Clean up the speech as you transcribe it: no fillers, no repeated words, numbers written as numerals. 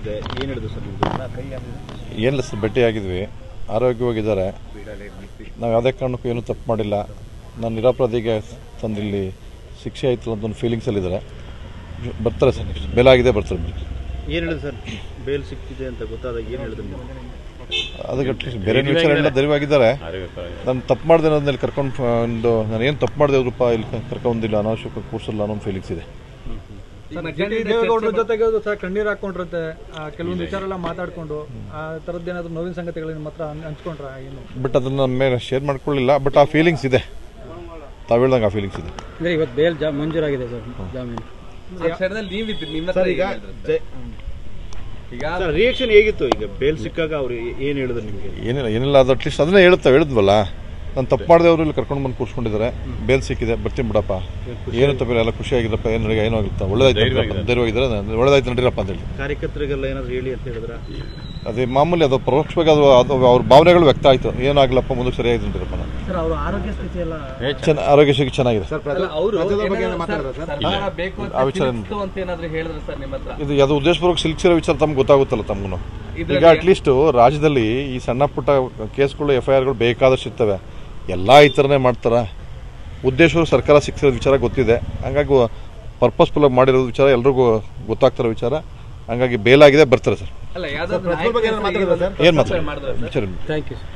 ಇದೆ, ಏನು ಹೇಳಿದ್ರು ಸರ್ ನಿಮ್ಮದು? ಏನಿಲ್ಲ ಸರ್, ಭೇಟಿಯಾಗಿದ್ವಿ, ಆರೋಗ್ಯವಾಗಿದ್ದಾರೆ. ನಾವು ಯಾವುದೇ ಕಾರಣಕ್ಕೂ ಏನೂ ತಪ್ಪು ಮಾಡಿಲ್ಲ. ನಾನು ನಿರಪರಾಧಿಗೆ ತಂದಿಲ್ಲಿ ಶಿಕ್ಷೆ ಆಯಿತು ಅಂತ ಒಂದು ಫೀಲಿಂಗ್ಸಲ್ಲಿದ್ದಾರೆ. ಬರ್ತಾರೆ ಸರ್, ನೆಕ್ಸ್ಟ್ ಬೇಲಾಗಿದೆ, ಬರ್ತಾರೆ. ಏನು ಹೇಳಿದ್ರು ಸರ್? ಬೇಲ್ ಸಿಕ್ತಿದೆ ಅಂತ ಗೊತ್ತಾದಾಗ ಏನು ಹೇಳಿದ್ರು ನೀವು? ಅದಕ್ಕೆ ಅಟ್ಲೀಸ್ಟ್ ಬೇರೆ ವಿಚಾರ ಎಲ್ಲ ಧೈರ್ಯವಾಗಿದ್ದಾರೆ. ನಾನು ತಪ್ಪು ಮಾಡಿದೆ ಅನ್ನೋದ್ರಲ್ಲಿ ಕರ್ಕೊಂಡು ನಾನು ಏನು ತಪ್ಪು ಮಾಡಿದೆ ಅವ್ರಪ್ಪ ಇಲ್ಲಿ ಕರ್ಕೊಂಡಿಲ್ಲ, ಅನಾವಶ್ಯಕ ಕೂರ್ಸಲ್ಲ ಅನ್ನೋ ಒಂದು ಫೀಲಿಂಗ್ಸ್ ಇದೆ. ದೇವೇಗೌಡರ ಜೊತೆಗೆ ಸರ್ ಕಣ್ಣೀರು ಹಾಕೊಂಡಿರುತ್ತೆ, ಕೆಲವೊಂದು ವಿಚಾರ ಎಲ್ಲ ಮಾತಾಡ್ಕೊಂಡು ಆ ಥರದ್ದೇನಾದ್ರೂ ನೋವಿನ ಸಂಗತಿಗಳನ್ನ ಮಾತ್ರ ಹಂಚ್ಕೊಂಡ್ರ ಏನು? ಬಟ್ ಅದನ್ನ ನನ್ನ ಮೇಲೆ ಶೇರ್ ಮಾಡ್ಕೊಳ್ಳಿಲ್ಲ. ಬಟ್ ಆ ಫೀಲಿಂಗ್ಸ್ ಇದೆ, ತಾವು ಹೇಳ್ದಂಗೆ ಆ ಫೀಲಿಂಗ್ಸ್ ಇದೆ. ಇವತ್ತು ಬೇಲ್ ಮಂಜೂರಾಗಿದೆ ಸರ್, ಜಾಮೀನು. ಈಗ ರಿಯಾಕ್ಷನ್ ಹೇಗಿತ್ತು ಈಗ ಬೇಲ್ ಸಿಕ್ಕಾಗ? ಅವ್ರು ಏನು ಹೇಳಿದ್ರು ನಿಮಗೆ? ಏನಿಲ್ಲ ಅದು ಅಟ್ಲೀಸ್ಟ್ ಅದನ್ನೇ ಹೇಳಿದ್ವಲ್ಲ, ನಾನು ತಪ್ಪು ಮಾಡಿದೆ, ಅವರು ಇಲ್ಲಿ ಕರ್ಕೊಂಡು ಬಂದು ಕೂರ್ಸ್ಕೊಂಡಿದ್ದಾರೆ, ಬೇಲ್ ಸಿಕ್ಕಿದೆ, ಬರ್ತೀನಿ ಬಿಡಪ್ಪ, ಏನು ತಪ್ಪಿಲ್ಲ, ಎಲ್ಲ ಖುಷಿಯಾಗಿರಪ್ಪ, ಏನು ಏನೋ ಆಗುತ್ತಾ, ಒಳ್ಳೇದಾಯ್ತು, ಧೈರ್ಯವಾಗಿದ್ದಾರೆ, ಒಳ್ಳೇದಾಯ್ತು ನಡೀರಪ್ಪ ಅಂತ ಹೇಳಿ. ಕಾರ್ಯಕರ್ತರಿಗೆಲ್ಲ ಏನಾದ್ರು ಹೇಳಿ ಅಂತ ಹೇಳಿದ್ರ? ಅದೇ ಮಾಮೂಲಿ, ಅದು ಪರೋಕ್ಷವಾಗಿ ಅದು ಅವ್ರ ಭಾವನೆಗಳು ವ್ಯಕ್ತ ಆಯಿತು, ಏನಾಗ್ಲಪ್ಪ ಮುಂದಕ್ಕೆ ಸರಿಯಾಗಿ ನಡೀರಪ್ಪ. ಆರೋಗ್ಯ ಸ್ಥಿತಿ ಎಲ್ಲ ಆರೋಗ್ಯ ಸ್ಥಿತಿ ಚೆನ್ನಾಗಿದೆ. ಇದು ಯಾವುದು ಉದ್ದೇಶಪೂರ್ವಕ ಸಿಲ್ಕ್ಸಿರೋ ವಿಚಾರ ತಮ್ಗೆ ಗೊತ್ತಾಗುತ್ತಲ್ಲ ತಮ್ಗೂ. ಈಗ ಅಟ್ಲೀಸ್ಟ್ ರಾಜ್ಯದಲ್ಲಿ ಈ ಸಣ್ಣ ಪುಟ್ಟ ಕೇಸ್ಗಳು, FIRಗಳು ಬೇಕಾದಷ್ಟು ಇರ್ತವೆ, ಎಲ್ಲ ಈ ಥರನೇ ಮಾಡ್ತಾರ. ಉದ್ದೇಶಪೂರ್ವಕ ಸರ್ಕಾರ ಸಿಕ್ಸಿರೋ ವಿಚಾರ ಗೊತ್ತಿದೆ, ಹಂಗಾಗಿ ಪರ್ಪಸ್ಫುಲ್ ಮಾಡಿರೋದು ವಿಚಾರ ಎಲ್ರಿಗೂ ಗೊತ್ತಾಗ್ತಿರೋ ವಿಚಾರ. ಹಂಗಾಗಿ ಬೇಲಾಗಿದೆ, ಬರ್ತಾರೆ ಸರ್. ಏನು ಮಾತಾಡ್ತಾರೆ? Thank you sir.